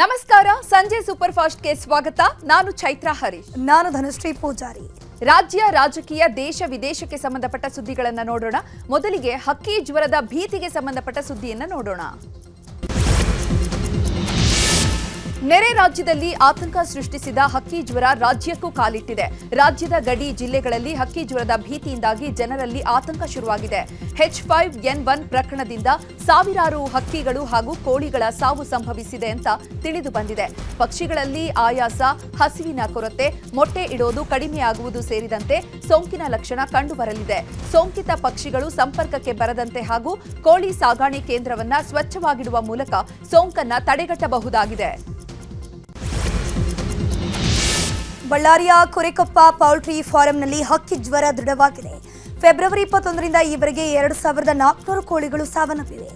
ನಮಸ್ಕಾರ ಸಂಜೆ ಸೂಪರ್ ಫಾಸ್ಟ್ಗೆ ಸ್ವಾಗತ. ನಾನು ಚೈತ್ರ ಹರೀಶ್. ನಾನು ಧನಶ್ರೀ ಪೂಜಾರಿ. ರಾಜ್ಯ ರಾಜಕೀಯ ದೇಶ ವಿದೇಶಕ್ಕೆ ಸಂಬಂಧಪಟ್ಟ ಸುದ್ದಿಗಳನ್ನು ನೋಡೋಣ. ಮೊದಲಿಗೆ ಹಕ್ಕಿ ಜ್ವರದ ಭೀತಿಗೆ ಸಂಬಂಧಪಟ್ಟ ಸುದ್ದಿಯನ್ನು ನೋಡೋಣ. ನೆರೆ ರಾಜ್ಯದಲ್ಲಿ ಆತಂಕ ಸೃಷ್ಟಿಸಿದ ಹಕ್ಕಿ ಜ್ವರ ರಾಜ್ಯಕ್ಕೂ ಕಾಲಿಟ್ಟಿದೆ. ರಾಜ್ಯದ ಗಡಿ ಜಿಲ್ಲೆಗಳಲ್ಲಿ ಹಕ್ಕಿ ಜ್ವರದ ಭೀತಿಯಿಂದಾಗಿ ಜನರಲ್ಲಿ ಆತಂಕ ಶುರುವಾಗಿದೆ. H5N1 ಪ್ರಕರಣದಿಂದ ಸಾವಿರಾರು ಹಕ್ಕಿಗಳು ಹಾಗೂ ಕೋಳಿಗಳ ಸಾವು ಸಂಭವಿಸಿದೆ ಅಂತ ತಿಳಿದು ಬಂದಿದೆ. ಪಕ್ಷಿಗಳಲ್ಲಿ ಆಯಾಸ, ಹಸಿವಿನ ಕೊರತೆ, ಮೊಟ್ಟೆ ಇಡೋದು ಕಡಿಮೆಯಾಗುವುದು ಸೇರಿದಂತೆ ಸೋಂಕಿನ ಲಕ್ಷಣ ಕಂಡುಬರಲಿದೆ. ಸೋಂಕಿತ ಪಕ್ಷಿಗಳು ಸಂಪರ್ಕಕ್ಕೆ ಬರದಂತೆ ಹಾಗೂ ಕೋಳಿ ಸಾಗಾಣೆ ಕೇಂದ್ರವನ್ನ ಸ್ವಚ್ಛವಾಗಿಡುವ ಮೂಲಕ ಸೋಂಕನ್ನ ತಡೆಗಟ್ಟಬಹುದಾಗಿದೆ. ಬಳ್ಳಾರಿಯ ಕೊರೆಕೊಪ್ಪ ಪೌಲ್ಟ್ರಿ ಫಾರಂನಲ್ಲಿ ಹಕ್ಕಿ ಜ್ವರ ದೃಢವಾಗಿದೆ. ಫೆಬ್ರವರಿ 21ರಿಂದ ಈವರೆಗೆ 2400 ಕೋಳಿಗಳು ಸಾವನ್ನಪ್ಪಿವೆ.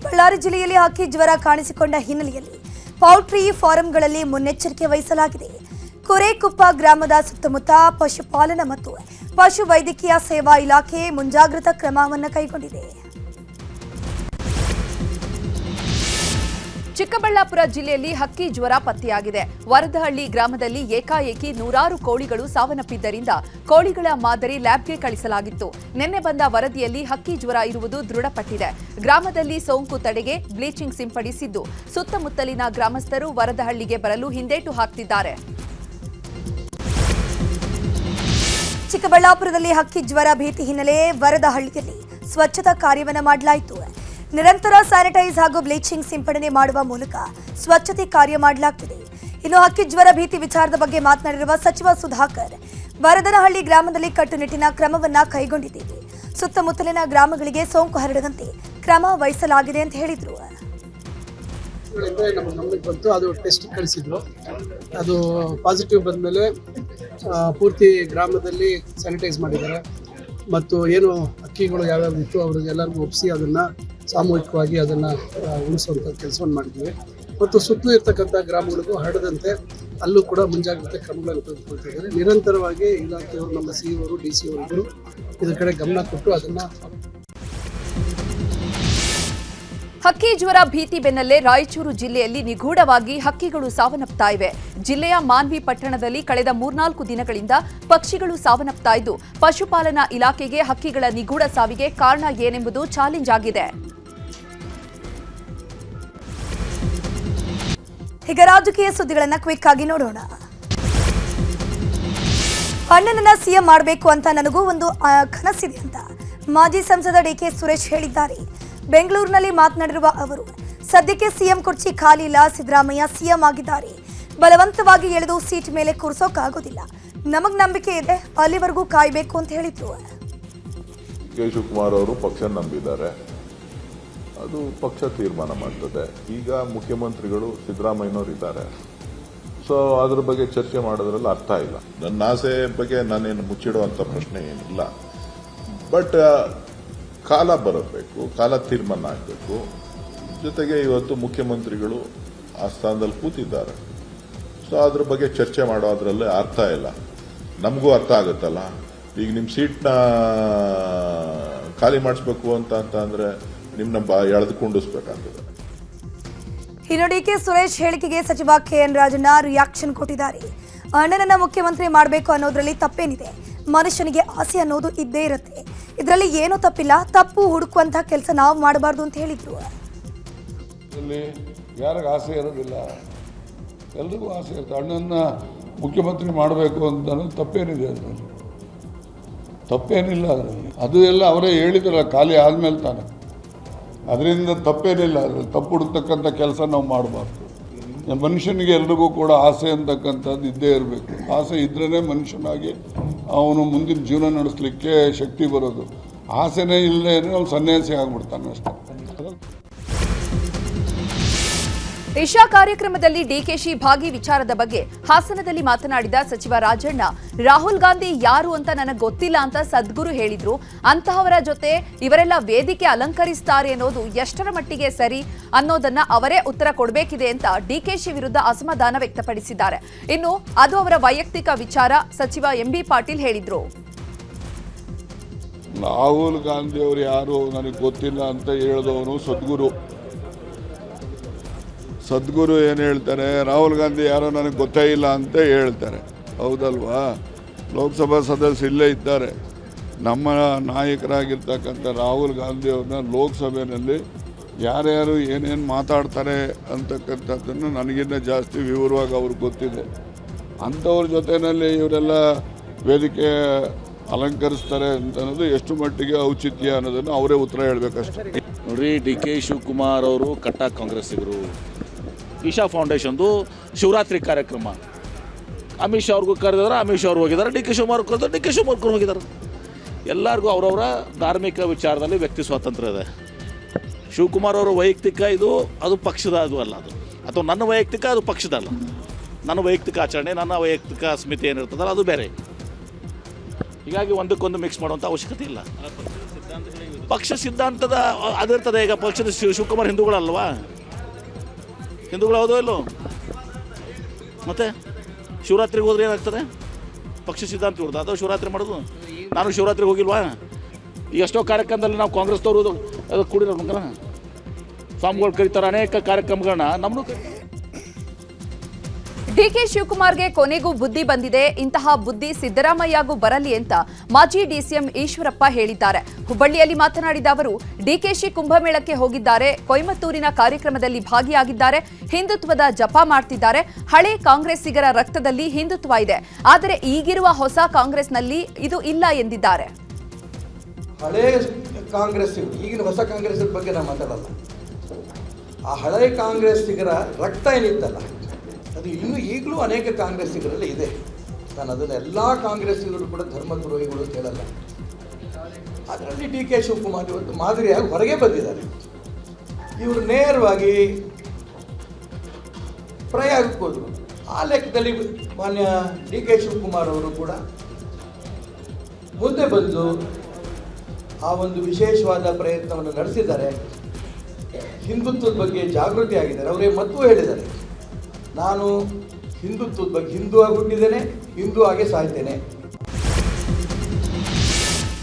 ಬಳ್ಳಾರಿ ಜಿಲ್ಲೆಯಲ್ಲಿ ಹಕ್ಕಿ ಜ್ವರ ಕಾಣಿಸಿಕೊಂಡ ಹಿನ್ನೆಲೆಯಲ್ಲಿ ಪೌಲ್ಟ್ರಿ ಫಾರಂಗಳಲ್ಲಿ ಮುನ್ನೆಚ್ಚರಿಕೆ ವಹಿಸಲಾಗಿದೆ. ಕೊರೆಕೊಪ್ಪ ಗ್ರಾಮದ ಸುತ್ತಮುತ್ತ ಪಶುಪಾಲನಾ ಮತ್ತು ಪಶು ವೈದ್ಯಕೀಯ ಸೇವಾ ಇಲಾಖೆ ಮುಂಜಾಗ್ರತಾ ಕ್ರಮವನ್ನು ಕೈಗೊಂಡಿದೆ. ಚಿಕ್ಕಬಳ್ಳಾಪುರ ಜಿಲ್ಲೆಯಲ್ಲಿ ಹಕ್ಕಿ ಜ್ವರ ಪತ್ತೆಯಾಗಿದೆ. ವರದಹಳ್ಳಿ ಗ್ರಾಮದಲ್ಲಿ ಏಕಾಏಕಿ 100 ಕೋಳಿಗಳು ಸಾವನ್ನಪ್ಪಿದ್ದರಿಂದ ಕೋಳಿಗಳ ಮಾದರಿ ಲ್ಯಾಬ್ಗೆ ಕಳಿಸಲಾಗಿತ್ತು. ನಿನ್ನೆ ಬಂದ ವರದಿಯಲ್ಲಿ ಹಕ್ಕಿ ಜ್ವರ ಇರುವುದು ದೃಢಪಟ್ಟಿದೆ. ಗ್ರಾಮದಲ್ಲಿ ಸೋಂಕು ತಡೆಗೆ ಬ್ಲೀಚಿಂಗ್ ಸಿಂಪಡಿಸಿದ್ದು ಸುತ್ತಮುತ್ತಲಿನ ಗ್ರಾಮಸ್ಥರು ವರದಹಳ್ಳಿಗೆ ಬರಲು ಹಿಂದೇಟು ಹಾಕ್ತಿದ್ದಾರೆ. ಚಿಕ್ಕಬಳ್ಳಾಪುರದಲ್ಲಿ ಹಕ್ಕಿ ಜ್ವರ ಭೀತಿ ಹಿನ್ನೆಲೆ ವರದಹಳ್ಳಿಯಲ್ಲಿ ಸ್ವಚ್ಛತಾ ಕಾರ್ಯವನ್ನು ಮಾಡಲಾಯಿತು. ನಿರಂತರ ಸ್ಯಾನಿಟೈಸ್ ಹಾಗೂ ಬ್ಲೀಚಿಂಗ್ ಸಿಂಪಡಣೆ ಮಾಡುವ ಮೂಲಕ ಸ್ವಚ್ಛತೆ ಕಾರ್ಯ ಮಾಡಲಾಗುತ್ತಿದೆ. ಇನ್ನು ಹಕ್ಕಿ ಜ್ವರ ಭೀತಿ ವಿಚಾರದ ಬಗ್ಗೆ ಮಾತನಾಡಿರುವ ಸಚಿವ ಸುಧಾಕರ್, ವರದನಹಳ್ಳಿ ಗ್ರಾಮದಲ್ಲಿ ಕಟ್ಟುನಿಟ್ಟಿನ ಕ್ರಮವನ್ನ ಕೈಗೊಂಡಿದ್ದೇವೆ. ಸುತ್ತಮುತ್ತಲಿನ ಗ್ರಾಮಗಳಿಗೆ ಸೋಂಕು ಹರಡದಂತೆ ಕ್ರಮ ವಹಿಸಲಾಗಿದೆ ಅಂತ ಹೇಳಿದರು. ನಮಗೆ ಬಂತು, ಅದು ಟೆಸ್ಟ್ ಕಳಿಸಿದ್ರು. ಅದು ಪಾಸಿಟಿವ್ ಬಂದಮೇಲೆ ಪೂರ್ತಿ ಗ್ರಾಮದಲ್ಲಿ ಸ್ಯಾನಿಟೈಸ್ ಮಾಡಿದ್ದಾರೆ. ಮತ್ತು ಏನು ಅಕ್ಕಿಗಳು ಯಾವ್ಯಾವ ಇತ್ತು ಅವ್ರಿಗೆಲ್ಲರಿಗೂ ಒಪ್ಪಿಸಿ ಅದನ್ನು ಸಾಮೂಹಿಕವಾಗಿ ಅದನ್ನು ಉಳಿಸುವಂಥ ಕೆಲಸವನ್ನು ಮಾಡಿದ್ದೀವಿ. ಮತ್ತು ಸುತ್ತಲೂ ಇರ್ತಕ್ಕಂಥ ಗ್ರಾಮಗಳಿಗೂ ಹರಡದಂತೆ ಅಲ್ಲೂ ಕೂಡ ಮುಂಜಾಗ್ರತೆ ಕ್ರಮಗಳನ್ನು ತೆಗೆದುಕೊಳ್ತಿದ್ದಾರೆ. ನಿರಂತರವಾಗಿ ಇಲಾಖೆಯವರು, ನಮ್ಮ ಸಿ ಅವರು, DC ಅವರಿಬ್ಬರು ಇದ್ರ ಕಡೆ ಗಮನ ಕೊಟ್ಟು ಅದನ್ನು. ಹಕ್ಕಿ ಜ್ವರ ಭೀತಿ ಬೆನ್ನಲ್ಲೇ ರಾಯಚೂರು ಜಿಲ್ಲೆಯಲ್ಲಿ ನಿಗೂಢವಾಗಿ ಹಕ್ಕಿಗಳು ಸಾವನ್ನಪ್ತಾ ಇವೆ. ಜಿಲ್ಲೆಯ ಮಾನ್ವಿ ಪಟ್ಟಣದಲ್ಲಿ ಕಳೆದ 3-4 ದಿನಗಳಿಂದ ಪಕ್ಷಿಗಳು ಸಾವನ್ನಪ್ತಾ ಇದ್ದು, ಪಶುಪಾಲನಾ ಇಲಾಖೆಗೆ ಹಕ್ಕಿಗಳ ನಿಗೂಢ ಸಾವಿಗೆ ಕಾರಣ ಏನೆಂಬುದು ಚಾಲೆಂಜ್ ಆಗಿದೆ. ಈಗ ರಾಜಕೀಯ ಸುದ್ದಿಗಳನ್ನ ಕ್ವಿಕ್ ಆಗಿ ನೋಡೋಣ. ಅಣ್ಣನನ್ನ ಸಿಎಂ ಮಾಡಬೇಕು ಅಂತ ನನಗೂ ಒಂದು ಕನಸಿದೆ ಅಂತ ಮಾಜಿ ಸಂಸದ DK ಸುರೇಶ್ ಹೇಳಿದ್ದಾರೆ. ಬೆಂಗಳೂರಿನಲ್ಲಿ ಮಾತನಾಡಿರುವ ಅವರು, ಸದ್ಯಕ್ಕೆ ಸಿಎಂ ಕುರ್ಚಿ ಖಾಲಿ ಇಲ್ಲ, ಸಿದ್ದರಾಮಯ್ಯ ಸಿಎಂ ಆಗಿದ್ದಾರೆ. ಬಲವಂತವಾಗಿ ಎಳೆದು ಸೀಟ್ ಮೇಲೆ ಕೂರಿಸೋಕ್ಕಾಗೋದಿಲ್ಲ. ನಮಗ್ ನಂಬಿಕೆ ಇದೆ, ಅಲ್ಲಿವರೆಗೂ ಕಾಯಬೇಕು ಅಂತ ಹೇಳಿದ್ರು. ಕೆ ಶಿವಕುಮಾರ್ ಅವರು ಪಕ್ಷ ನಂಬಿದ್ದಾರೆ, ಅದು ಪಕ್ಷ ತೀರ್ಮಾನ ಮಾಡ್ತದೆ. ಈಗ ಮುಖ್ಯಮಂತ್ರಿಗಳು ಸಿದ್ದರಾಮಯ್ಯನವರು ಇದ್ದಾರೆ, ಸೊ ಅದ್ರ ಬಗ್ಗೆ ಚರ್ಚೆ ಮಾಡೋದ್ರಲ್ಲಿ ಅರ್ಥ ಇಲ್ಲ. ನನ್ನ ಆಸೆ ಬಗ್ಗೆ ನಾನೇನು ಮುಚ್ಚಿಡುವಂಥ ಪ್ರಶ್ನೆ ಏನಿಲ್ಲ. ಬಟ್ ಕಾಲ ಬರಬೇಕು, ಕಾಲ ತೀರ್ಮಾನ ಆಗಬೇಕು. ಜೊತೆಗೆ ಇವತ್ತು ಮುಖ್ಯಮಂತ್ರಿಗಳು ಆ ಸ್ಥಾನದಲ್ಲಿ ಕೂತಿದ್ದಾರೆ, ಸೊ ಅದ್ರ ಬಗ್ಗೆ ಚರ್ಚೆ ಮಾಡೋದ್ರಲ್ಲಿ ಅರ್ಥ ಇಲ್ಲ. ನಮಗೂ ಅರ್ಥ ಆಗುತ್ತಲ್ಲ, ಈಗ ನಿಮ್ಮ ಸೀಟ್ನ ಖಾಲಿ ಮಾಡಿಸ್ಬೇಕು ಅಂತ ಅಂದ್ರೆ ನಿಮ್ಮನ್ನ ಎಳೆದುಕೊಂಡಿಸ್ಬೇಕಾಗ್ತದೆ. ಇನ್ನು DK ಸುರೇಶ್ ಹೇಳಿಕೆಗೆ ಸಚಿವ KN ರಾಜಣ್ಣ ರಿಯಾಕ್ಷನ್ ಕೊಟ್ಟಿದ್ದಾರೆ. ಅಣ್ಣನನ್ನ ಮುಖ್ಯಮಂತ್ರಿ ಮಾಡಬೇಕು ಅನ್ನೋದ್ರಲ್ಲಿ ತಪ್ಪೇನಿದೆ, ಮನುಷ್ಯನಿಗೆ ಆಸೆ ಅನ್ನೋದು ಇದ್ದೇ ಇರುತ್ತೆ, ಇದರಲ್ಲಿ ಏನೂ ತಪ್ಪಿಲ್ಲ, ತಪ್ಪು ಹುಡುಕುವಂತ ಕೆಲಸ ನಾವು ಮಾಡಬಾರ್ದು ಅಂತ ಹೇಳಿದ್ರು. ಯಾರಿಗ ಆಸೆ ಇರೋದಿಲ್ಲ, ಎಲ್ರಿಗೂ ಆಸೆ ಇರುತ್ತೆ. ಅಣ್ಣನ ಮುಖ್ಯಮಂತ್ರಿ ಮಾಡಬೇಕು ಅಂತ ತಪ್ಪೇನಿದೆ, ಅದರಲ್ಲಿ ತಪ್ಪೇನಿಲ್ಲ. ಅದರಲ್ಲಿ ಅದು ಎಲ್ಲ ಅವರೇ ಹೇಳಿದ್ರಲ್ಲ, ಖಾಲಿ ಆದ್ಮೇಲೆ ತಾನೆ, ಅದರಿಂದ ತಪ್ಪೇನಿಲ್ಲ. ಅದ್ರಲ್ಲಿ ತಪ್ಪು ಹುಡುಕ್ತಕ್ಕಂಥ ಕೆಲಸ ನಾವು ಮಾಡಬಾರ್ದು. ಮನುಷ್ಯನಿಗೆ ಎಲ್ರಿಗೂ ಕೂಡ ಆಸೆ ಅಂತಕ್ಕಂಥದ್ದು ಇದ್ದೇ ಇರಬೇಕು. ಆಸೆ ಇದ್ರೇ ಮನುಷ್ಯನಾಗಿ ಅವನು ಮುಂದಿನ ಜೀವನ ನಡೆಸಲಿಕ್ಕೆ ಶಕ್ತಿ ಬರೋದು. ಆಸೆನೇ ಇಲ್ಲದೆ ಅವನು ಸನ್ಯಾಸಿ ಆಗ್ಬಿಡ್ತಾನೆ ಅಷ್ಟೇ. ಇಶಾ ಕಾರ್ಯಕ್ರಮದಲ್ಲಿ DKಶಿ ಭಾಗಿ ವಿಚಾರದ ಬಗ್ಗೆ ಹಾಸನದಲ್ಲಿ ಮಾತನಾಡಿದ ಸಚಿವ ರಾಜಣ್ಣ, ರಾಹುಲ್ ಗಾಂಧಿ ಯಾರು ಅಂತ ನನಗೆ ಗೊತ್ತಿಲ್ಲ ಅಂತ ಸದ್ಗುರು ಹೇಳಿದ್ರು, ಅಂತಹವರ ಜೊತೆ ಇವರೆಲ್ಲ ವೇದಿಕೆ ಅಲಂಕರಿಸ್ತಾರೆ ಅನ್ನೋದು ಎಷ್ಟರ ಮಟ್ಟಿಗೆ ಸರಿ ಅನ್ನೋದನ್ನ ಅವರೇ ಉತ್ತರ ಕೊಡಬೇಕಿದೆ ಅಂತ DKಶಿ ವಿರುದ್ಧ ಅಸಮಾಧಾನ ವ್ಯಕ್ತಪಡಿಸಿದ್ದಾರೆ. ಇನ್ನು ಅದು ಅವರ ವೈಯಕ್ತಿಕ ವಿಚಾರ, ಸಚಿವ MB ಪಾಟೀಲ್ ಹೇಳಿದ್ರು. ರಾಹುಲ್ ಗಾಂಧಿ ಅವರು ಯಾರು ನನಗೆ ಗೊತ್ತಿಲ್ಲ ಅಂತ ಹೇಳಿದವನು ಸದ್ಗುರು. ಸದ್ಗುರು ಏನು ಹೇಳ್ತಾರೆ, ರಾಹುಲ್ ಗಾಂಧಿ ಯಾರೋ ನನಗೆ ಗೊತ್ತೇ ಇಲ್ಲ ಅಂತ ಹೇಳ್ತಾರೆ. ಹೌದಲ್ವಾ? ಲೋಕಸಭಾ ಸದಸ್ಯರು ಇಲ್ಲೇ ಇದ್ದಾರೆ. ನಮ್ಮ ನಾಯಕರಾಗಿರ್ತಕ್ಕಂಥ ರಾಹುಲ್ ಗಾಂಧಿ ಅವ್ರನ್ನ ಲೋಕಸಭೆಯಲ್ಲಿ ಯಾರ್ಯಾರು ಏನೇನು ಮಾತಾಡ್ತಾರೆ ಅಂತಕ್ಕಂಥದ್ದನ್ನು ನನಗಿಂತ ಜಾಸ್ತಿ ವಿವರವಾಗಿ ಅವ್ರಿಗೆ ಗೊತ್ತಿದೆ. ಅಂಥವ್ರ ಜೊತೆಯಲ್ಲಿ ಇವರೆಲ್ಲ ವೇದಿಕೆ ಅಲಂಕರಿಸ್ತಾರೆ ಅಂತ ಅನ್ನೋದು ಎಷ್ಟು ಮಟ್ಟಿಗೆ ಔಚಿತ್ಯ ಅನ್ನೋದನ್ನು ಅವರೇ ಉತ್ತರ ಹೇಳಬೇಕಷ್ಟೇ. ನೋಡ್ರಿ, ಡಿ ಕೆ ಶಿವಕುಮಾರ್ ಅವರು ಕಟ್ಟ ಕಾಂಗ್ರೆಸ್ಸಿಗರು. ಈಶಾ ಫೌಂಡೇಶನ್ದು ಶಿವರಾತ್ರಿ ಕಾರ್ಯಕ್ರಮ ಅಮಿತ್ ಶಾ ಅವ್ರಿಗೂ ಕರೆದಿದ್ದಾರೆ, ಅಮಿತ್ ಶಾ ಅವ್ರು ಹೋಗಿದ್ದಾರೆ. ಡಿ ಕೆ ಶಿವಕುಮಾರ್ ಕರೆದ್ರೆ ಡಿ ಕೆ ಶಿವಕುಮಾರ್ ಹೋಗಿದ್ದಾರೆ. ಎಲ್ಲರಿಗೂ ಅವರವರ ಧಾರ್ಮಿಕ ವಿಚಾರದಲ್ಲಿ ವ್ಯಕ್ತಿ ಸ್ವಾತಂತ್ರ್ಯ ಇದೆ. ಶಿವಕುಮಾರ್ ಅವರ ವೈಯಕ್ತಿಕ ಅದು ಪಕ್ಷದ ಅಲ್ಲ, ಅದು ಅಥವಾ ನನ್ನ ವೈಯಕ್ತಿಕ, ಅದು ಪಕ್ಷದ ಅಲ್ಲ. ನನ್ನ ವೈಯಕ್ತಿಕ ಆಚರಣೆ, ನನ್ನ ವೈಯಕ್ತಿಕ ಸ್ಮಿತಿ ಏನಿರ್ತದಲ್ಲ ಅದು ಬೇರೆ. ಹೀಗಾಗಿ ಒಂದಕ್ಕೊಂದು ಮಿಕ್ಸ್ ಮಾಡುವಂಥ ಅವಶ್ಯಕತೆ ಇಲ್ಲ. ಪಕ್ಷ ಸಿದ್ಧಾಂತದ ಅದಿರ್ತದೆ. ಈಗ ಪಕ್ಷದ ಶಿವಕುಮಾರ್ ಹಿಂದೂಗಳಲ್ವಾ? ಹಿಂದೂಗಳು ಯಾವುದೋ ಇಲ್ಲೋ? ಮತ್ತೆ ಶಿವರಾತ್ರಿಗೆ ಹೋದ್ರೆ ಏನಾಗ್ತದೆ? ಪಕ್ಷ ಸಿದ್ಧಾಂತ ಇರೋದು ಅದು ಶಿವರಾತ್ರಿ ಮಾಡೋದು. ನಾನು ಶಿವರಾತ್ರಿಗೆ ಹೋಗಿಲ್ವಾ? ಈಗ ಎಷ್ಟೋ ಕಾರ್ಯಕ್ರಮದಲ್ಲಿ ನಾವು ಕಾಂಗ್ರೆಸ್ದವರು ಅದು ಕೂಡಿರೋಣ, ಸ್ವಾಮಿಗಳು ಕರೀತಾರೆ, ಅನೇಕ ಕಾರ್ಯಕ್ರಮಗಳನ್ನ ನಮ್ಮನ್ನು ಕರೀತಾರೆ. ಡಿಕೆ ಶಿವಕುಮಾರ್ಗೆ ಕೊನೆಗೂ ಬುದ್ಧಿ ಬಂದಿದೆ. ಇಂತಹ ಬುದ್ಧಿ ಸಿದ್ದರಾಮಯ್ಯಗೂ ಬರಲಿ ಅಂತ ಮಾಜಿ ಡಿಸಿಎಂ ಈಶ್ವರಪ್ಪ ಹೇಳಿದ್ದಾರೆ. ಹುಬ್ಬಳ್ಳಿಯಲ್ಲಿ ಮಾತನಾಡಿದ ಅವರು, ಡಿಕೆಶಿ ಕುಂಭಮೇಳಕ್ಕೆ ಹೋಗಿದ್ದಾರೆ, ಕೊಯಮತ್ತೂರಿನ ಕಾರ್ಯಕ್ರಮದಲ್ಲಿ ಭಾಗಿಯಾಗಿದ್ದಾರೆ, ಹಿಂದುತ್ವದ ಜಪ ಮಾಡ್ತಿದ್ದಾರೆ. ಹಳೆ ಕಾಂಗ್ರೆಸ್ಸಿಗರ ರಕ್ತದಲ್ಲಿ ಹಿಂದುತ್ವ ಇದೆ, ಆದರೆ ಈಗಿರುವ ಹೊಸ ಕಾಂಗ್ರೆಸ್ನಲ್ಲಿ ಇದು ಇಲ್ಲ ಎಂದಿದ್ದಾರೆ. ಹಳೆ ಕಾಂಗ್ರೆಸ್ಸಿಗರು, ಈಗಿನ ಹೊಸ ಕಾಂಗ್ರೆಸ್ ಬಗ್ಗೆ ನಾನು ಮಾತಾಡಲ್ಲ. ಆ ಹಳೆ ಕಾಂಗ್ರೆಸ್ಸಿಗರ ರಕ್ತ ಏನಿತ್ತಲ್ಲ, ಅದು ಇನ್ನೂ ಈಗಲೂ ಅನೇಕ ಕಾಂಗ್ರೆಸ್ಸಿಗರಲ್ಲಿ ಇದೆ. ನಾನು ಅದನ್ನು ಎಲ್ಲ ಕಾಂಗ್ರೆಸ್ಸಿಗರು ಕೂಡ ಧರ್ಮದ್ರೋಹಿಗಳು ಅಂತ ಹೇಳಲ್ಲ. ಅದರಲ್ಲಿ ಡಿ ಕೆ ಶಿವಕುಮಾರ್ ಇವತ್ತು ಮಾದರಿಯಾಗಿ ಹೊರಗೆ ಬಂದಿದ್ದಾರೆ. ಇವರು ನೇರವಾಗಿ ಪ್ರಯಾಗಕ್ಕೆ ಹೋದರು. ಆ ಲೆಕ್ಕದಲ್ಲಿ ಮಾನ್ಯ ಡಿ ಕೆ ಶಿವಕುಮಾರ್ ಅವರು ಕೂಡ ಮುಂದೆ ಬಂದು ಆ ಒಂದು ವಿಶೇಷವಾದ ಪ್ರಯತ್ನವನ್ನು ನಡೆಸಿದ್ದಾರೆ. ಹಿಂದುತ್ವದ ಬಗ್ಗೆ ಜಾಗೃತಿ ಆಗಿದ್ದಾರೆ. ಅವರೇ ಮತ್ತೂ ಹೇಳಿದ್ದಾರೆ, ನಾನು ಹಿಂದುತ್ವದ ಬಗ್ಗೆ ಹಿಂದೂ ಆಗಿ ಹುಟ್ಟಿದ್ದೇನೆ, ಹಿಂದೂ ಆಗಿ ಸಾಯ್ತೇನೆ.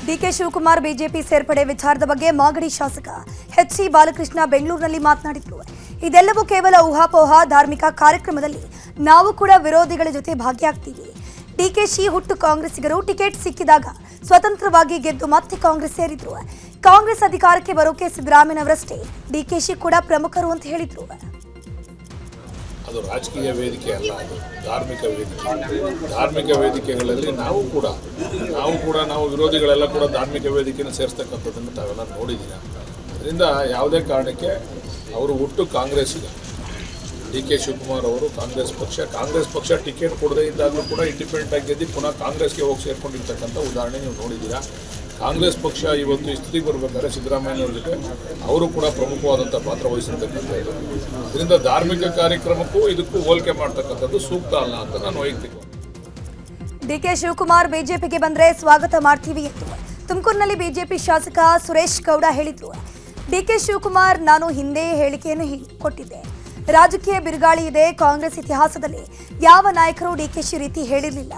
ಡಿಕೆ ಶಿವಕುಮಾರ್ ಬಿಜೆಪಿ ಸೇರ್ಪಡೆ ವಿಚಾರದ ಬಗ್ಗೆ ಮಾಗಡಿ ಶಾಸಕ ಎಚ್.ಸಿ. ಬಾಲಕೃಷ್ಣ ಬೆಂಗಳೂರಿನಲ್ಲಿ ಮಾತನಾಡಿದರು. ಇದೆಲ್ಲವೂ ಕೇವಲ ಊಹಾಪೋಹ. ಧಾರ್ಮಿಕ ಕಾರ್ಯಕ್ರಮದಲ್ಲಿ ನಾವು ಕೂಡ ವಿರೋಧಿಗಳ ಜೊತೆ ಭಾಗಿಯಾಗ್ತೀವಿ. ಡಿಕೆಶಿ ಹುಟ್ಟು ಕಾಂಗ್ರೆಸ್ಸಿಗರು ಟಿಕೆಟ್ ಸಿಕ್ಕಿದಾಗ ಸ್ವತಂತ್ರವಾಗಿ ಗೆದ್ದು ಮತ್ತೆ ಕಾಂಗ್ರೆಸ್ ಸೇರಿದ್ರು. ಕಾಂಗ್ರೆಸ್ ಅಧಿಕಾರಕ್ಕೆ ಬರೋಕೆ ಸಿದ್ದರಾಮಯ್ಯನವರಷ್ಟೇ, ಡಿಕೆಶಿ ಕೂಡ ಪ್ರಮುಖರು ಅಂತ ಹೇಳಿದ್ರು. ಅದು ರಾಜಕೀಯ ವೇದಿಕೆ ಅಲ್ಲ, ಅದು ಧಾರ್ಮಿಕ ವೇದಿಕೆ. ಧಾರ್ಮಿಕ ವೇದಿಕೆಗಳಲ್ಲಿ ನಾವು ವಿರೋಧಿಗಳೆಲ್ಲ ಕೂಡ ಧಾರ್ಮಿಕ ವೇದಿಕೆಯನ್ನು ಸೇರಿಸ್ತಕ್ಕಂಥದ್ದನ್ನು ತಾವೆಲ್ಲ ನೋಡಿದ್ದೀರ. ಅದರಿಂದ ಯಾವುದೇ ಕಾರಣಕ್ಕೆ ಅವರು ಹುಟ್ಟು ಕಾಂಗ್ರೆಸ್ಸಿಗ. ಡಿ ಕೆ ಶಿವಕುಮಾರ್ ಅವರು ಕಾಂಗ್ರೆಸ್ ಪಕ್ಷ ಟಿಕೆಟ್ ಕೊಡದೇ ಇದ್ದಾಗಲೂ ಕೂಡ ಇಂಡಿಪೆಂಡೆಂಟ್ ಆಗಿ ಗೆದ್ದು ಪುನಃ ಕಾಂಗ್ರೆಸ್ಗೆ ಹೋಗಿ ಸೇರ್ಕೊಂಡಿರ್ತಕ್ಕಂಥ ಉದಾಹರಣೆ ನೀವು ನೋಡಿದ್ದೀರಾ. ಕಾಂಗ್ರೆಸ್ ಪಕ್ಷ ಇವತ್ತು ಈ ಸ್ಥಿತಿಗೆ ಬರಬೇಕಾದ್ರೆ ಸಿದ್ದರಾಮಯ್ಯನವ್ರ ಜೊತೆ ಅವರು ಕೂಡ ಪ್ರಮುಖವಾದಂಥ ಪಾತ್ರ ವಹಿಸಿರ್ತಕ್ಕಂಥದ್ದು. ಇದರಿಂದ ಧಾರ್ಮಿಕ ಕಾರ್ಯಕ್ರಮಕ್ಕೂ ಇದಕ್ಕೂ ಹೋಲಿಕೆ ಮಾಡ್ತಕ್ಕಂಥದ್ದು ಸೂಕ್ತ ಅಲ್ಲ ಅಂತ ನಾನು ವೈಯಕ್ತಿಕ. ಡಿಕೆ ಶಿವಕುಮಾರ್ ಬಿಜೆಪಿಗೆ ಬಂದ್ರೆ ಸ್ವಾಗತ ಮಾಡ್ತೀವಿ ಎಂದು ತುಮಕೂರಿನಲ್ಲಿ ಬಿಜೆಪಿ ಶಾಸಕ ಸುರೇಶ್ ಗೌಡ ಹೇಳಿದ್ರು. ಡಿಕೆ ಶಿವಕುಮಾರ್, ನಾನು ಹಿಂದೆ ಹೇಳಿಕೆಯನ್ನು ಕೊಟ್ಟಿದ್ದೆ. ರಾಜಕೀಯ ಬಿರುಗಾಳಿ ಇದೆ. ಕಾಂಗ್ರೆಸ್ ಇತಿಹಾಸದಲ್ಲಿ ಯಾವ ನಾಯಕರು ಡಿಕೆಶಿ ರೀತಿ ಹೇಳಿರಲಿಲ್ಲ.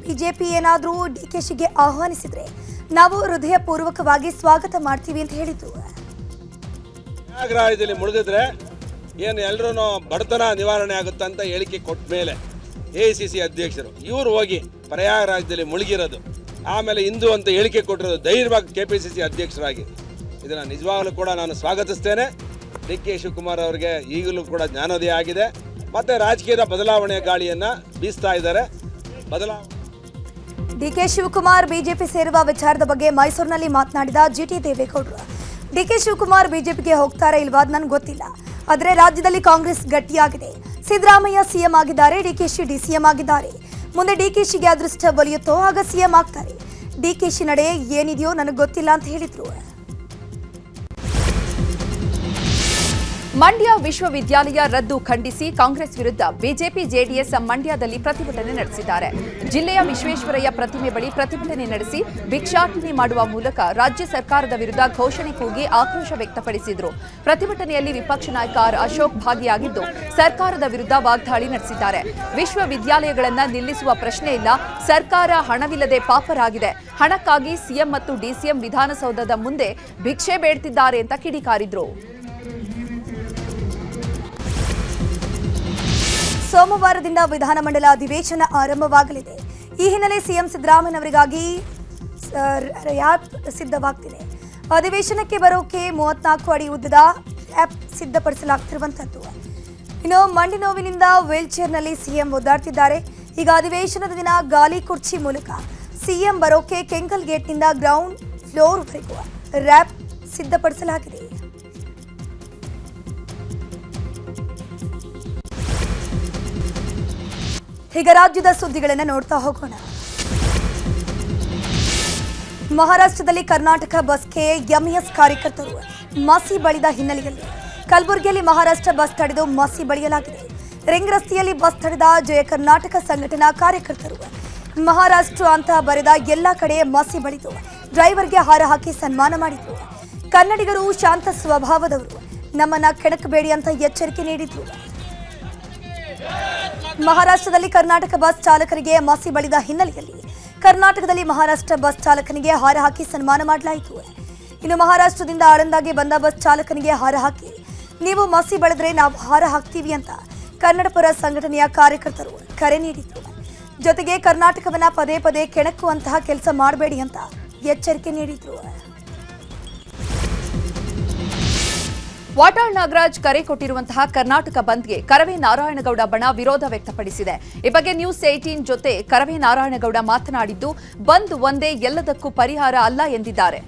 ಬಿಜೆಪಿ ಏನಾದರೂ ಡಿಕೆಶಿಗೆ ಆಹ್ವಾನಿಸಿದ್ರೆ ನಾವು ಹೃದಯಪೂರ್ವಕವಾಗಿ ಸ್ವಾಗತ ಮಾಡ್ತೀವಿ ಅಂತ ಹೇಳಿದ್ರು. ಪ್ರಯಾಗರಾಜದಲ್ಲಿ ಮುಳುಗಿದ್ರೆ ಏನು ಎಲ್ಲರೂ ಬಡತನ ನಿವಾರಣೆ ಆಗುತ್ತೆ ಅಂತ ಹೇಳಿಕೆ ಕೊಟ್ಟ ಮೇಲೆ AICC ಅಧ್ಯಕ್ಷರು ಇವರು ಹೋಗಿ ಪ್ರಯಾಗರಾಜದಲ್ಲಿ ಮುಳುಗಿರೋದು, ಆಮೇಲೆ ಹಿಂದೂ ಅಂತ ಹೇಳಿಕೆ ಕೊಟ್ಟಿರೋದು ಧೈರ್ಯವಾಗಿ KPCC ಅಧ್ಯಕ್ಷರಾಗಿ, ಇದನ್ನು ನಿಜವಾಗಲೂ ಕೂಡ ನಾನು ಸ್ವಾಗತಿಸ್ತೇನೆ. ಡಿ ಕೆ ಶಿವಕುಮಾರ್ ಅವರಿಗೆ ಈಗಲೂ ಕೂಡ ಜ್ಞಾನೋದಯ ಆಗಿದೆ, ಮತ್ತೆ ರಾಜಕೀಯದ ಬದಲಾವಣೆಯ ಗಾಳಿಯನ್ನು ಬೀಸ್ತಾ ಇದ್ದಾರೆ. ಡಿಕೆ ಶಿವಕುಮಾರ್ ಬಿಜೆಪಿ ಸೇರುವ ವಿಚಾರದ ಬಗ್ಗೆ ಮೈಸೂರಿನಲ್ಲಿ ಮಾತನಾಡಿದ GT ದೇವೇಗೌಡರು, ಡಿಕೆ ಶಿವಕುಮಾರ್ ಬಿಜೆಪಿಗೆ ಹೋಗ್ತಾರೆ ಇಲ್ವಾ ನನಗೆ ಗೊತ್ತಿಲ್ಲ, ಆದರೆ ರಾಜ್ಯದಲ್ಲಿ ಕಾಂಗ್ರೆಸ್ ಗಟ್ಟಿಯಾಗಿದೆ. ಸಿದ್ದರಾಮಯ್ಯ ಸಿಎಂ ಆಗಿದ್ದಾರೆ, ಡಿಕೆಶಿ DCM ಆಗಿದ್ದಾರೆ. ಮುಂದೆ ಡಿಕೆಶಿಗೆ ಅದೃಷ್ಟ ಒಲಿಯುತ್ತೋ ಆಗ ಸಿಎಂ ಆಗ್ತಾರೆ. ಡಿಕೆಶಿ ನಡೆ ಏನಿದೆಯೋ ನನಗೆ ಗೊತ್ತಿಲ್ಲ ಅಂತ ಹೇಳಿದ್ರು. ಮಂಡ್ಯ ವಿಶ್ವವಿದ್ಯಾಲಯ ರದ್ದು ಖಂಡಿಸಿ ಕಾಂಗ್ರೆಸ್ ವಿರುದ್ಧ ಬಿಜೆಪಿ ಜೆಡಿಎಸ್ ಮಂಡ್ಯದಲ್ಲಿ ಪ್ರತಿಭಟನೆ ನಡೆಸಿದ್ದಾರೆ. ಜಿಲ್ಲೆಯ ವಿಶ್ವೇಶ್ವರಯ್ಯ ಪ್ರತಿಮೆ ಬಳಿ ಪ್ರತಿಭಟನೆ ನಡೆಸಿ ಭಿಕ್ಷಾಟನೆ ಮಾಡುವ ಮೂಲಕ ರಾಜ್ಯ ಸರ್ಕಾರದ ವಿರುದ್ಧ ಘೋಷಣೆ ಕೂಗಿ ಆಕ್ರೋಶ ವ್ಯಕ್ತಪಡಿಸಿದರು. ಪ್ರತಿಭಟನೆಯಲ್ಲಿ ವಿಪಕ್ಷ ನಾಯಕ ಆರ್ ಅಶೋಕ್ ಭಾಗಿಯಾಗಿದ್ದು ಸರ್ಕಾರದ ವಿರುದ್ಧ ವಾಗ್ದಾಳಿ ನಡೆಸಿದ್ದಾರೆ. ವಿಶ್ವವಿದ್ಯಾಲಯಗಳನ್ನು ನಿಲ್ಲಿಸುವ ಪ್ರಶ್ನೆ ಇಲ್ಲ, ಸರ್ಕಾರ ಹಣವಿಲ್ಲದೆ ಪಾಪರಾಗಿದೆ, ಹಣಕ್ಕಾಗಿ ಸಿಎಂ ಮತ್ತು DCM ವಿಧಾನಸೌಧದ ಮುಂದೆ ಭಿಕ್ಷೆ ಬೇಡ್ತಿದ್ದಾರೆ ಅಂತ ಕಿಡಿಕಾರಿದ್ರು. ಸೋಮವಾರದಿಂದ ವಿಧಾನಮಂಡಲ ಅಧಿವೇಶನ ಆರಂಭವಾಗಲಿದೆ. ಈ ಹಿನ್ನೆಲೆ ಸಿಎಂ ಸಿದ್ದರಾಮಯ್ಯನವರಿಗಾಗಿ ರ್ಯಾಪ್ ಸಿದ್ಧವಾಗ್ತಿದೆ. ಅಧಿವೇಶನಕ್ಕೆ ಬರೋಕೆ 34 ಅಡಿ ಉದ್ದದ ರ್ಯಾಪ್ ಸಿದ್ಧಪಡಿಸಲಾಗ್ತಿರುವಂತದ್ದು. ಇನ್ನು ಮಂಡಿ ನೋವಿನಿಂದ ವೀಲ್ ಚೇರ್ನಲ್ಲಿ ಸಿಎಂ ಒದ್ದಾಡ್ತಿದ್ದಾರೆ. ಈಗ ಅಧಿವೇಶನದ ದಿನ ಗಾಲಿ ಕುರ್ಚಿ ಮೂಲಕ ಸಿಎಂ ಬರೋಕೆ ಕೆಂಗಲ್ ಗೇಟ್ನಿಂದ ಗ್ರೌಂಡ್ ಫ್ಲೋರ್ವರೆಗೂ ರ್ಯಾಪ್ ಸಿದ್ಧಪಡಿಸಲಾಗಿದೆ. ಈಗ ರಾಜ್ಯದ ಸುದ್ದಿಗಳನ್ನು ನೋಡ್ತಾ ಹೋಗೋಣ. ಮಹಾರಾಷ್ಟ್ರದಲ್ಲಿ ಕರ್ನಾಟಕ ಬಸ್ಗೆ ಎಂಇಎಸ್ ಕಾರ್ಯಕರ್ತರು ಮಸಿ ಬಳಿದ ಹಿನ್ನೆಲೆಯಲ್ಲಿ ಕಲಬುರಗಿಯಲ್ಲಿ ಮಹಾರಾಷ್ಟ್ರ ಬಸ್ ತಡೆದು ಮಸಿ ಬಳಿಯಲಾಗಿದೆ. ರಿಂಗ್ ರಸ್ತೆಯಲ್ಲಿ ಬಸ್ ತಡೆದ ಜಯ ಕರ್ನಾಟಕ ಸಂಘಟನಾ ಕಾರ್ಯಕರ್ತರು ಮಹಾರಾಷ್ಟ್ರ ಅಂತ ಬರೆದ ಎಲ್ಲ ಕಡೆ ಮಸಿ ಬಳಿದು ಡ್ರೈವರ್ಗೆ ಹಾರ ಹಾಕಿ ಸನ್ಮಾನ ಮಾಡಿದ್ರು. ಕನ್ನಡಿಗರು ಶಾಂತ ಸ್ವಭಾವದವರು, ನಮ್ಮನ್ನ ಕೆಣಕಬೇಡಿ ಅಂತ ಎಚ್ಚರಿಕೆ ನೀಡಿದ್ರು. ಮಹಾರಾಷ್ಟ್ರದಲ್ಲಿ ಕರ್ನಾಟಕ ಬಸ್ ಚಾಲಕರಿಗೆ ಮಸಿ ಬಳಿದ ಹಿನ್ನೆಲೆಯಲ್ಲಿ ಕರ್ನಾಟಕದಲ್ಲಿ ಮಹಾರಾಷ್ಟ್ರ ಬಸ್ ಚಾಲಕನಿಗೆ ಹಾರ ಹಾಕಿ ಸನ್ಮಾನ ಮಾಡಲಾಯಿತು. ಇನ್ನು ಮಹಾರಾಷ್ಟ್ರದಿಂದ ಆಳಂದಾಗೆ ಬಂದ ಬಸ್ ಚಾಲಕನಿಗೆ ಹಾರ ಹಾಕಿ, ನೀವು ಮಸಿ ಬಳಿದ್ರೆ ನಾವು ಹಾರ ಹಾಕ್ತೀವಿ ಅಂತ ಕನ್ನಡಪರ ಸಂಘಟನೆಯ ಕಾರ್ಯಕರ್ತರು ಕರೆ ನೀಡಿದ್ರು. ಜೊತೆಗೆ ಕರ್ನಾಟಕವನ್ನ ಪದೇ ಪದೇ ಕೆಣಕುವಂತಹ ಕೆಲಸ ಮಾಡಬೇಡಿ ಅಂತ ಎಚ್ಚರಿಕೆ ನೀಡಿದ್ರು. ವಾಟಾಳ್ ನಾಗರಾಜ್ ಕರೆ ಕೊಟ್ಟಿರುವಂತಹ ಕರ್ನಾಟಕ ಬಂದ್ಗೆ ಕರವೇ ನಾರಾಯಣಗೌಡ ಬಣ ವಿರೋಧ ವ್ಯಕ್ತಪಡಿಸಿದೆ. ಈ ಬಗ್ಗೆ ನ್ಯೂಸ್ 18 ಜೊತೆ ಕರವೇ ನಾರಾಯಣಗೌಡ ಮಾತನಾಡಿದ್ದು, ಬಂದ್ ಒಂದೇ ಎಲ್ಲದಕ್ಕೂ ಪರಿಹಾರ ಅಲ್ಲ ಎಂದಿದ್ದಾರೆ.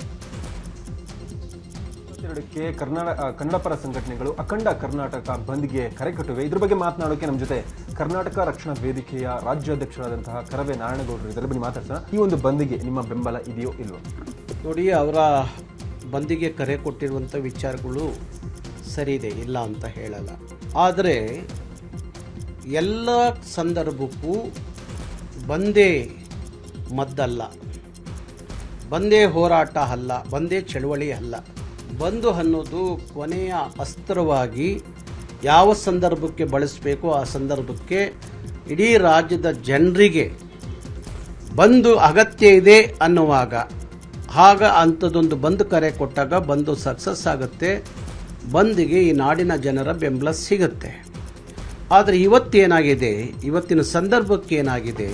ಕನ್ನಡ ಪರ ಸಂಘಟನೆಗಳು ಅಖಂಡ ಕರ್ನಾಟಕ ಬಂದ್ಗೆ ಕರೆ ಕೊಟ್ಟಿವೆ. ಇದ್ರ ಬಗ್ಗೆ ಮಾತನಾಡೋಕೆ ನಮ್ಮ ಜೊತೆ ಕರ್ನಾಟಕ ರಕ್ಷಣಾ ವೇದಿಕೆಯ ರಾಜ್ಯಾಧ್ಯಕ್ಷರಾದಂತಹ ಕರವೇ ನಾರಾಯಣಗೌಡರು ಇದರ ಬಗ್ಗೆ ಮಾತಾಡ್ಸೋಣ. ಈ ಒಂದು ಬಂದ್ಗೆ ನಿಮ್ಮ ಬೆಂಬಲ ಇದೆಯೋ ಇಲ್ವೋ? ನೋಡಿ, ಅವರ ಬಂದಿಗೆ ಕರೆ ಕೊಟ್ಟಿರುವಂಥ ವಿಚಾರಗಳು ಸರಿ ಇದೆ, ಇಲ್ಲ ಅಂತ ಹೇಳಲ್ಲ. ಆದರೆ ಎಲ್ಲ ಸಂದರ್ಭಕ್ಕೂ ಬಂದೇ ಮದ್ದಲ್ಲ, ಬಂದೇ ಹೋರಾಟ ಅಲ್ಲ, ಬಂದೇ ಚಳವಳಿ ಅಲ್ಲ. ಬಂದು ಅನ್ನೋದು ಕೊನೆಯ ಅಸ್ತ್ರವಾಗಿ ಯಾವ ಸಂದರ್ಭಕ್ಕೆ ಬಳಸಬೇಕು ಆ ಸಂದರ್ಭಕ್ಕೆ ಇಡೀ ರಾಜ್ಯದ ಜನರಿಗೆ ಬಂದು ಅಗತ್ಯ ಇದೆ ಅನ್ನುವಾಗ ಆಗ ಅಂಥದ್ದೊಂದು ಬಂದು ಕರೆ ಕೊಟ್ಟಾಗ ಬಂದು ಸಕ್ಸಸ್ ಆಗುತ್ತೆ, ಬಂದಿಗೆ ಈ ನಾಡಿನ ಜನರ ಬೆಂಬಲ ಸಿಗುತ್ತೆ. ಆದರೆ ಇವತ್ತೇನಾಗಿದೆ, ಇವತ್ತಿನ ಸಂದರ್ಭಕ್ಕೆ ಏನಾಗಿದೆ,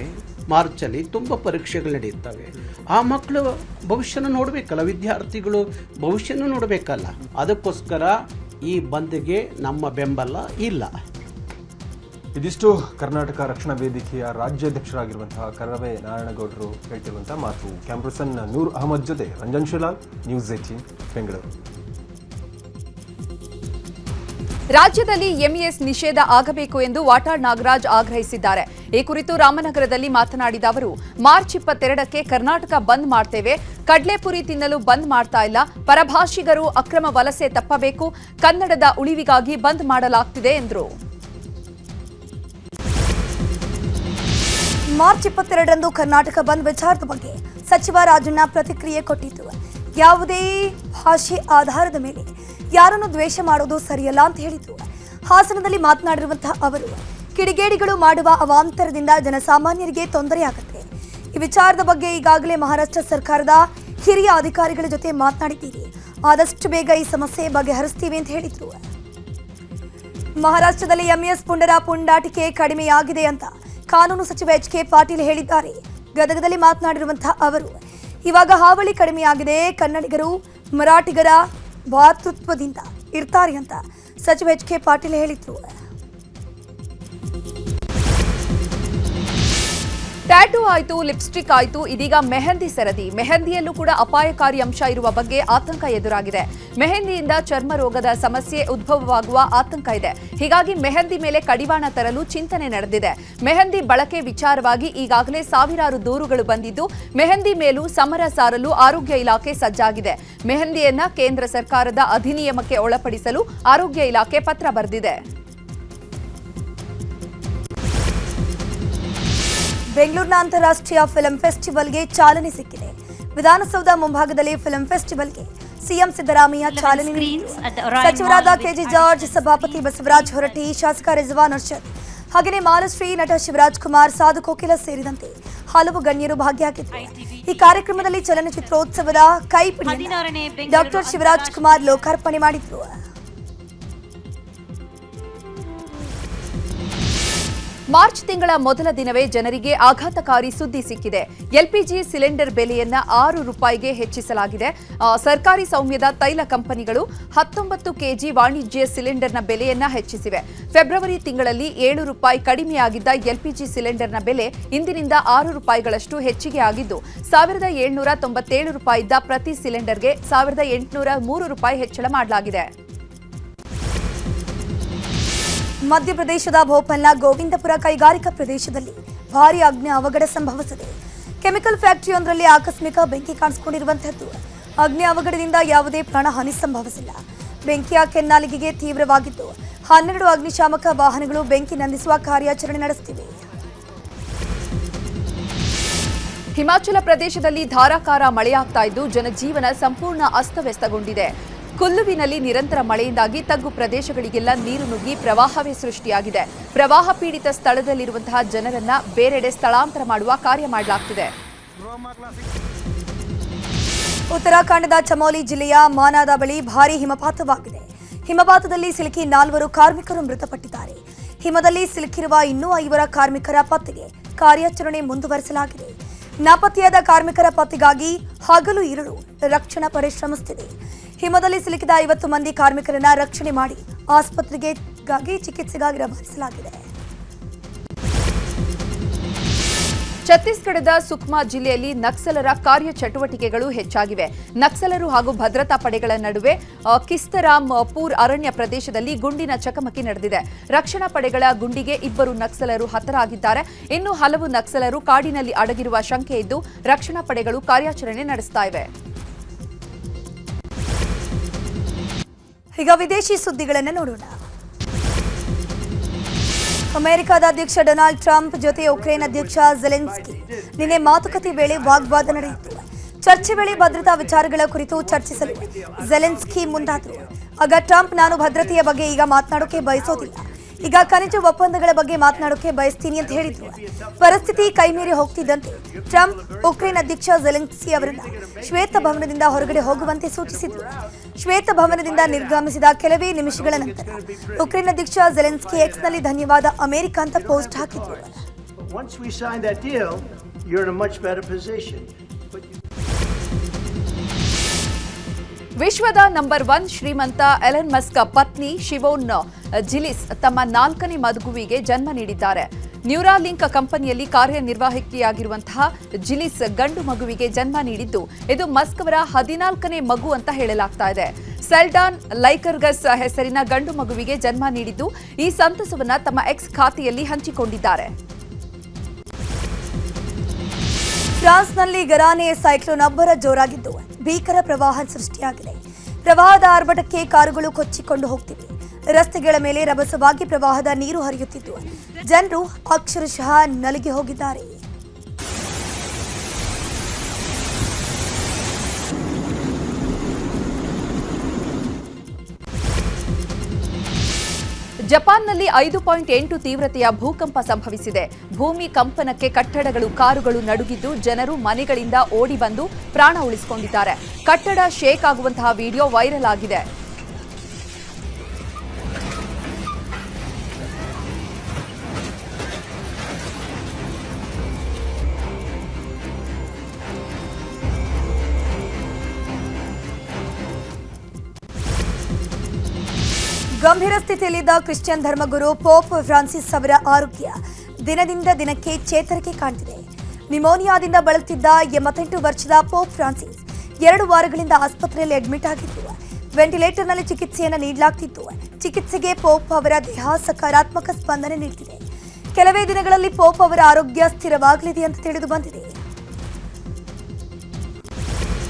ಮಾರ್ಚಲ್ಲಿ ತುಂಬ ಪರೀಕ್ಷೆಗಳು ನಡೆಯುತ್ತವೆ. ಆ ಮಕ್ಕಳು ಭವಿಷ್ಯನ ನೋಡಬೇಕಲ್ಲ, ವಿದ್ಯಾರ್ಥಿಗಳು ಭವಿಷ್ಯನ ನೋಡಬೇಕಲ್ಲ. ಅದಕ್ಕೋಸ್ಕರ ಈ ಬಂದ್ಗೆ ನಮ್ಮ ಬೆಂಬಲ ಇಲ್ಲ. ಇದಿಷ್ಟು ಕರ್ನಾಟಕ ರಕ್ಷಣಾ ವೇದಿಕೆಯ ರಾಜ್ಯಾಧ್ಯಕ್ಷರಾಗಿರುವಂತಹ ಕರವೇ ನಾರಾಯಣಗೌಡರು ಹೇಳ್ತಿರುವಂತಹ ಮಾತು. ಕ್ಯಾಮ್ರಸನ್ ನೂರ್ ಅಹಮದ್ ಜೊತೆ ರಂಜನ್ ಶಿಲಾಲ್, ನ್ಯೂಸ್ 18 ಬೆಂಗಳೂರು. ರಾಜ್ಯದಲ್ಲಿ ಎಂಇಎಸ್ ನಿಷೇಧ ಆಗಬೇಕು ಎಂದು ವಾಟಾಳ್ ನಾಗರಾಜ್ ಆಗ್ರಹಿಸಿದ್ದಾರೆ. ಈ ಕುರಿತು ರಾಮನಗರದಲ್ಲಿ ಮಾತನಾಡಿದ ಅವರು, ಮಾರ್ಚ್ 22ಕ್ಕೆ ಕರ್ನಾಟಕ ಬಂದ್ ಮಾಡ್ತೇವೆ, ಕಡ್ಲೆಪುರಿ ತಿನ್ನಲು ಬಂದ್ ಮಾಡ್ತಾ ಇಲ್ಲ, ಪರಭಾಷಿಗರು ಅಕ್ರಮ ವಲಸೆ ತಪ್ಪಬೇಕು, ಕನ್ನಡದ ಉಳಿವಿಗಾಗಿ ಬಂದ್ ಮಾಡಲಾಗ್ತಿದೆ ಎಂದರು. ಮಾರ್ಚ್ 22ರಂದು ಕರ್ನಾಟಕ ಬಂದ್ ವಿಚಾರದ ಬಗ್ಗೆ ಸಚಿವ ರಾಜಣ್ಣ ಪ್ರತಿಕ್ರಿಯೆ ಕೊಟ್ಟಿದ್ದು, ಯಾವುದೇ ಭಾಷೆ ಆಧಾರದ ಮೇಲೆ ಯಾರನ್ನು ದ್ವೇಷ ಮಾಡೋದು ಸರಿಯಲ್ಲ ಅಂತ ಹೇಳಿದ್ರು. ಹಾಸನದಲ್ಲಿ ಮಾತನಾಡಿರುವಂತಹ ಅವರು, ಕಿಡಿಗೇಡಿಗಳು ಮಾಡುವ ಅವಾಂತರದಿಂದ ಜನಸಾಮಾನ್ಯರಿಗೆ ತೊಂದರೆಯಾಗುತ್ತೆ. ಈ ವಿಚಾರದ ಬಗ್ಗೆ ಈಗಾಗಲೇ ಮಹಾರಾಷ್ಟ್ರ ಸರ್ಕಾರದ ಹಿರಿಯ ಅಧಿಕಾರಿಗಳ ಜೊತೆ ಮಾತನಾಡಿದ್ದೀರಿ, ಆದಷ್ಟು ಬೇಗ ಈ ಸಮಸ್ಯೆ ಬಗೆಹರಿಸ್ತೀವಿ ಅಂತ ಹೇಳಿದ್ರು. ಮಹಾರಾಷ್ಟ್ರದಲ್ಲಿ ಎಂಇಎಸ್ ಪುಂಡಾಟಿಕೆ ಕಡಿಮೆಯಾಗಿದೆ ಅಂತ ಕಾನೂನು ಸಚಿವ ಎಚ್.ಕೆ. ಪಾಟೀಲ್ ಹೇಳಿದ್ದಾರೆ. ಗದಗದಲ್ಲಿ ಮಾತನಾಡಿರುವಂತಹ ಅವರು, ಇವಾಗ ಹಾವಳಿ ಕಡಿಮೆಯಾಗಿದೆ, ಕನ್ನಡಿಗರು ಮರಾಠಿಗರ ಭಾತೃತ್ವದಿಂದ ಇರ್ತಾರೆ ಅಂತ ಸಚಿವ ಎಚ್.ಕೆ. ಪಾಟೀಲ್ ಹೇಳಿದ್ರು. ಟ್ಯಾಟೂ ಆಯ್ತು, ಲಿಪ್ಸ್ಟಿಕ್ ಆಯ್ತು, ಇದೀಗ ಮೆಹಂದಿ ಸರದಿ. ಮೆಹಂದಿಯಲ್ಲೂ ಕೂಡ ಅಪಾಯಕಾರಿ ಅಂಶ ಇರುವ ಬಗ್ಗೆ ಆತಂಕ ಎದುರಾಗಿದೆ. ಮೆಹಂದಿಯಿಂದ ಚರ್ಮ ರೋಗದ ಸಮಸ್ಯೆ ಉದ್ಭವವಾಗುವ ಆತಂಕ ಇದೆ. ಹೀಗಾಗಿ ಮೆಹಂದಿ ಮೇಲೆ ಕಡಿವಾಣ ತರಲು ಚಿಂತನೆ ನಡೆದಿದೆ. ಮೆಹಂದಿ ಬಳಕೆ ವಿಚಾರವಾಗಿ ಈಗಾಗಲೇ ಸಾವಿರಾರು ದೂರುಗಳು ಬಂದಿದ್ದು, ಮೆಹಂದಿ ಮೇಲೂ ಸಮರ ಸಾರಲು ಆರೋಗ್ಯ ಇಲಾಖೆ ಸಜ್ಜಾಗಿದೆ. ಮೆಹಂದಿಯನ್ನ ಕೇಂದ್ರ ಸರ್ಕಾರದ ಅಧಿನಿಯಮಕ್ಕೆ ಒಳಪಡಿಸಲು ಆರೋಗ್ಯ ಇಲಾಖೆ ಪತ್ರ ಬರೆದಿದೆ. ಬೆಂಗಳೂರಿನ ಅಂತಾರಾಷ್ಟ್ರೀಯ ಫಿಲ್ಮ್ ಫೆಸ್ಟಿವಲ್ಗೆ ಚಾಲನೆ ಸಿಕ್ಕಿದೆ. ವಿಧಾನಸೌಧ ಮುಂಭಾಗದಲ್ಲಿ ಫಿಲ್ಮ್ ಫೆಸ್ಟಿವಲ್ಗೆ ಸಿಎಂ ಸಿದ್ದರಾಮಯ್ಯ ಚಾಲನೆ ನೀಡಿದರು. ಸಚಿವರಾದ ಕೆಜೆ ಜಾರ್ಜ್, ಸಭಾಪತಿ ಬಸವರಾಜ ಹೊರಟ್ಟಿ, ಶಾಸಕ ರಿಜ್ವಾನ್ ಅರ್ಷದ್, ಹಾಗೆಯೇ ಮಾಲಶ್ರೀ, ನಟ ಶಿವರಾಜ್ ಕುಮಾರ್, ಸಾಧು ಕೋಕಿಲ ಸೇರಿದಂತೆ ಹಲವು ಗಣ್ಯರು ಭಾಗಿಯಾಗಿದ್ದರು. ಈ ಕಾರ್ಯಕ್ರಮದಲ್ಲಿ ಚಲನಚಿತ್ರೋತ್ಸವದ ಕೈಪಿಡಿಯನ್ನು ಡಾಕ್ಟರ್ ಶಿವರಾಜ್ ಕುಮಾರ್ ಲೋಕಾರ್ಪಣೆ ಮಾಡಿದರು. ಮಾರ್ಚ್ ತಿಂಗಳ ಮೊದಲ ದಿನವೇ ಜನರಿಗೆ ಆಘಾತಕಾರಿ ಸುದ್ದಿ ಸಿಕ್ಕಿದೆ. ಎಲ್ಪಿಜಿ ಸಿಲಿಂಡರ್ ಬೆಲೆಯನ್ನ ₹6ಗೆ ಹೆಚ್ಚಿಸಲಾಗಿದೆ. ಸರ್ಕಾರಿ ಸ್ವಾಮ್ಯದ ತೈಲ ಕಂಪನಿಗಳು 19 ಕೆಜಿ ವಾಣಿಜ್ಯ ಸಿಲಿಂಡರ್ನ ಬೆಲೆಯನ್ನ ಹೆಚ್ಚಿಸಿವೆ. ಫೆಬ್ರವರಿ ತಿಂಗಳಲ್ಲಿ ₹7 ಕಡಿಮೆಯಾಗಿದ್ದ ಎಲ್ಪಿಜಿ ಸಿಲಿಂಡರ್ನ ಬೆಲೆ ಇಂದಿನಿಂದ ₹6ಗಳಷ್ಟು ಹೆಚ್ಚಿಗೆ ಆಗಿದ್ದು ₹1,797 ಇದ್ದ ಪ್ರತಿ ಸಿಲಿಂಡರ್ಗೆ ₹1,803 ಹೆಚ್ಚಳ ಮಾಡಲಾಗಿದೆ. ಮಧ್ಯಪ್ರದೇಶದ ಭೋಪಾಲ್ನ ಗೋವಿಂದಪುರ ಕೈಗಾರಿಕಾ ಪ್ರದೇಶದಲ್ಲಿ ಭಾರೀ ಅಗ್ನಿ ಅವಘಡ ಸಂಭವಿಸಿದೆ. ಕೆಮಿಕಲ್ ಫ್ಯಾಕ್ಟರಿಯೊಂದರಲ್ಲಿ ಆಕಸ್ಮಿಕ ಬೆಂಕಿ ಕಾಣಿಸಿಕೊಂಡಿರುವಂತಹದ್ದು. ಅಗ್ನಿ ಅವಘಡದಿಂದ ಯಾವುದೇ ಪ್ರಾಣಹಾನಿ ಸಂಭವಿಸಿಲ್ಲ. ಬೆಂಕಿಯ ಕೆನ್ನಾಲಿಗೆಗೆ ತೀವ್ರವಾಗಿದ್ದು 12 ಅಗ್ನಿಶಾಮಕ ವಾಹನಗಳು ಬೆಂಕಿ ನಂದಿಸುವ ಕಾರ್ಯಾಚರಣೆ ನಡೆಸುತ್ತಿವೆ. ಹಿಮಾಚಲ ಪ್ರದೇಶದಲ್ಲಿ ಧಾರಾಕಾರ ಮಳೆಯಾಗ್ತಾ ಇದ್ದು ಜನಜೀವನ ಸಂಪೂರ್ಣ ಅಸ್ತವ್ಯಸ್ತಗೊಂಡಿದೆ. ಕುಲ್ಲುವಿನಲ್ಲಿ ನಿರಂತರ ಮಳೆಯಿಂದಾಗಿ ತಗ್ಗು ಪ್ರದೇಶಗಳಿಗೆಲ್ಲ ನೀರು ನುಗ್ಗಿ ಪ್ರವಾಹವೇ ಸೃಷ್ಟಿಯಾಗಿದೆ. ಪ್ರವಾಹ ಪೀಡಿತ ಸ್ಥಳದಲ್ಲಿರುವಂತಹ ಜನರನ್ನ ಬೇರೆಡೆ ಸ್ಥಳಾಂತರ ಮಾಡುವ ಕಾರ್ಯ ಮಾಡಲಾಗುತ್ತಿದೆ. ಉತ್ತರಾಖಂಡದ ಚಮೋಲಿ ಜಿಲ್ಲೆಯ ಮಾನಾದ ಬಳಿ ಭಾರೀ ಹಿಮಪಾತವಾಗಿದೆ. ಹಿಮಪಾತದಲ್ಲಿ ಸಿಲುಕಿ 4 ಕಾರ್ಮಿಕರು ಮೃತಪಟ್ಟಿದ್ದಾರೆ. ಹಿಮದಲ್ಲಿ ಸಿಲುಕಿರುವ ಇನ್ನೂ 5 ಕಾರ್ಮಿಕರ ಪತ್ತೆಗೆ ಕಾರ್ಯಾಚರಣೆ ಮುಂದುವರಿಸಲಾಗಿದೆ. ನಾಪತ್ತೆಯಾದ ಕಾರ್ಮಿಕರ ಪತ್ತೆಗಾಗಿ ಹಗಲು ಇರುಳು ರಕ್ಷಣಾ ಪಡೆ ಶ್ರಮಿಸುತ್ತಿದೆ. ಹಿಮದಲ್ಲಿ ಸಿಲುಕಿದ 50 ಮಂದಿ ಕಾರ್ಮಿಕರನ್ನ ರಕ್ಷಣೆ ಮಾಡಿ ಆಸ್ಪತ್ರೆಗಾಗಿ ಚಿಕಿತ್ಸೆಗಾಗಿ ರವಾನಿಸಲಾಗಿದೆ. ಛತ್ತೀಸ್ಗಢದ ಸುಕ್ಮಾ ಜಿಲ್ಲೆಯಲ್ಲಿ ನಕ್ಸಲರ ಕಾರ್ಯಚಟುವಟಿಕೆಗಳು ಹೆಚ್ಚಾಗಿವೆ. ನಕ್ಸಲರು ಹಾಗೂ ಭದ್ರತಾ ಪಡೆಗಳ ನಡುವೆ ಕಿಸ್ತರಾಂಪುರ್ ಅರಣ್ಯ ಪ್ರದೇಶದಲ್ಲಿ ಗುಂಡಿನ ಚಕಮಕಿ ನಡೆದಿದೆ. ರಕ್ಷಣಾ ಪಡೆಗಳ ಗುಂಡಿಗೆ 2 ನಕ್ಸಲರು ಹತರಾಗಿದ್ದಾರೆ. ಇನ್ನು ಹಲವು ನಕ್ಸಲರು ಕಾಡಿನಲ್ಲಿ ಅಡಗಿರುವ ಶಂಕೆ ಇದ್ದು ರಕ್ಷಣಾ ಪಡೆಗಳು ಕಾರ್ಯಾಚರಣೆ ನಡೆಸ್ತಾ ಇವೆ. ಈಗ ವಿದೇಶಿ ಸುದ್ದಿಗಳನ್ನು ನೋಡೋಣ. ಅಮೆರಿಕದ ಅಧ್ಯಕ್ಷ ಡೊನಾಲ್ಡ್ ಟ್ರಂಪ್ ಜೊತೆ ಉಕ್ರೇನ್ ಅಧ್ಯಕ್ಷ ಝೆಲೆನ್ಸ್ಕಿ ನಿನ್ನೆ ಮಾತುಕತೆ ವೇಳೆ ವಾಗ್ವಾದ ನಡೆಯಿತು. ಚರ್ಚೆ ವೇಳೆ ಭದ್ರತಾ ವಿಚಾರಗಳ ಕುರಿತು ಚರ್ಚಿಸಲು ಝೆಲೆನ್ಸ್ಕಿ ಮುಂದಾದರು. ಆಗ ಟ್ರಂಪ್ ನಾನು ಭದ್ರತೆಯ ಬಗ್ಗೆ ಈಗ ಮಾತನಾಡೋಕೆ ಬಯಸೋದಿಲ್ಲ, ಈಗ ಖನಿಜ ಒಪ್ಪಂದಗಳ ಬಗ್ಗೆ ಮಾತನಾಡೋಕೆ ಬಯಸ್ತೀನಿ ಅಂತ ಹೇಳಿದ್ರು. ಪರಿಸ್ಥಿತಿ ಕೈಮೀರಿ ಹೋಗ್ತಿದ್ದಂತೆ ಟ್ರಂಪ್ ಉಕ್ರೇನ್ ಅಧ್ಯಕ್ಷ ಝೆಲೆನ್ಸ್ಕಿ ಅವರನ್ನ ಶ್ವೇತಭವನದಿಂದ ಹೊರಗಡೆ ಹೋಗುವಂತೆ ಸೂಚಿಸಿದ್ರು. ಶ್ವೇತಭವನದಿಂದ ನಿರ್ಗಮಿಸಿದ ಕೆಲವೇ ನಿಮಿಷಗಳ ನಂತರ ಉಕ್ರೇನ್ ಅಧ್ಯಕ್ಷ ಝೆಲೆನ್ಸ್ಕಿ ಎಕ್ಸ್ನಲ್ಲಿ ಧನ್ಯವಾದ ಅಮೆರಿಕ ಅಂತ ಪೋಸ್ಟ್ ಹಾಕಿದ್ರು. ವಿಶ್ವದ ನಂಬರ್ 1 ಶ್ರೀಮಂತ ಎಲನ್ ಮಸ್ಕ್ ಪತ್ನಿ ಶಿವೋನ್ ಜಿಲಿಸ್ ತಮ್ಮ 4ನೇ ಮಗುವಿಗೆ ಜನ್ಮ ನೀಡಿದ್ದಾರೆ. ನ್ಯೂರಾಲಿಂಕ್ ಕಂಪನಿಯಲ್ಲಿ ಕಾರ್ಯನಿರ್ವಾಹಕಿಯಾಗಿರುವಂತಹ ಜಿಲಿಸ್ ಗಂಡು ಮಗುವಿಗೆ ಜನ್ಮ ನೀಡಿದ್ದು ಇದು ಮಸ್ಕ್ ಅವರ 14ನೇ ಮಗು ಅಂತ ಹೇಳಲಾಗ್ತಾ ಇದೆ. ಸೆಲ್ಡಾನ್ ಲೈಕರ್ಗಸ್ ಹೆಸರಿನ ಗಂಡು ಮಗುವಿಗೆ ಜನ್ಮ ನೀಡಿದ್ದು ಈ ಸಂತಸವನ್ನ ತಮ್ಮ ಎಕ್ಸ್ ಖಾತೆಯಲ್ಲಿ ಹಂಚಿಕೊಂಡಿದ್ದಾರೆ. ಫ್ರಾನ್ಸ್ನಲ್ಲಿ ಗರಾನೆ ಸೈಕ್ಲೋನ್ ಅಬ್ಬರ ಜೋರಾಗಿದ್ದು ಭೀಕರ ಪ್ರವಾಹ ಸೃಷ್ಟಿಯಾಗಿದೆ. ಪ್ರವಾಹದ ಆರ್ಭಟಕ್ಕೆ ಕಾರುಗಳು ಕೊಚ್ಚಿಕೊಂಡು ಹೋಗ್ತಿವೆ. ರಸ್ತೆಗಳ ಮೇಲೆ ರಭಸವಾಗಿ ಪ್ರವಾಹದ ನೀರು ಹರಿಯುತ್ತಿದ್ದು ಜನರು ಅಕ್ಷರಶಃ ನಲುಗಿ ಹೋಗಿದ್ದಾರೆ. ಜಪಾನ್ನಲ್ಲಿ 5.8 ತೀವ್ರತೆಯ ಭೂಕಂಪ ಸಂಭವಿಸಿದೆ. ಭೂಮಿ ಕಂಪನಕ್ಕೆ ಕಟ್ಟಡಗಳು, ಕಾರುಗಳು ನಡುಗಿದ್ದು ಜನರು ಮನೆಗಳಿಂದ ಓಡಿ ಬಂದು ಪ್ರಾಣ ಉಳಿಸಿಕೊಂಡಿದ್ದಾರೆ. ಕಟ್ಟಡ ಶೇಕ್ ಆಗುವಂತಹ ವಿಡಿಯೋ ವೈರಲ್ ಆಗಿದೆ. ಗಂಭೀರ ಸ್ಥಿತಿಯಲ್ಲಿದ್ದ ಕ್ರಿಶ್ಚಿಯನ್ ಧರ್ಮಗುರು ಪೋಪ್ ಫ್ರಾನ್ಸಿಸ್ ಅವರ ಆರೋಗ್ಯ ದಿನದಿಂದ ದಿನಕ್ಕೆ ಚೇತರಿಕೆ ಕಾಣ್ತಿದೆ. ನಿಮೋನಿಯಾದಿಂದ ಬಳಲುತ್ತಿದ್ದ 88 ವರ್ಷದ ಪೋಪ್ ಫ್ರಾನ್ಸಿಸ್ 2 ವಾರಗಳಿಂದ ಆಸ್ಪತ್ರೆಯಲ್ಲಿ ಅಡ್ಮಿಟ್ ಆಗಿದ್ದು ವೆಂಟಿಲೇಟರ್ನಲ್ಲಿ ಚಿಕಿತ್ಸೆಯನ್ನು ನೀಡಲಾಗ್ತಿತ್ತು. ಚಿಕಿತ್ಸೆಗೆ ಪೋಪ್ ಅವರ ದೇಹ ಸಕಾರಾತ್ಮಕ ಸ್ಪಂದನೆ ನೀಡುತ್ತಿದೆ. ಕೆಲವೇ ದಿನಗಳಲ್ಲಿ ಪೋಪ್ ಅವರ ಆರೋಗ್ಯ ಸ್ಥಿರವಾಗಲಿದೆ ಅಂತ ತಿಳಿದು ಬಂದಿದೆ.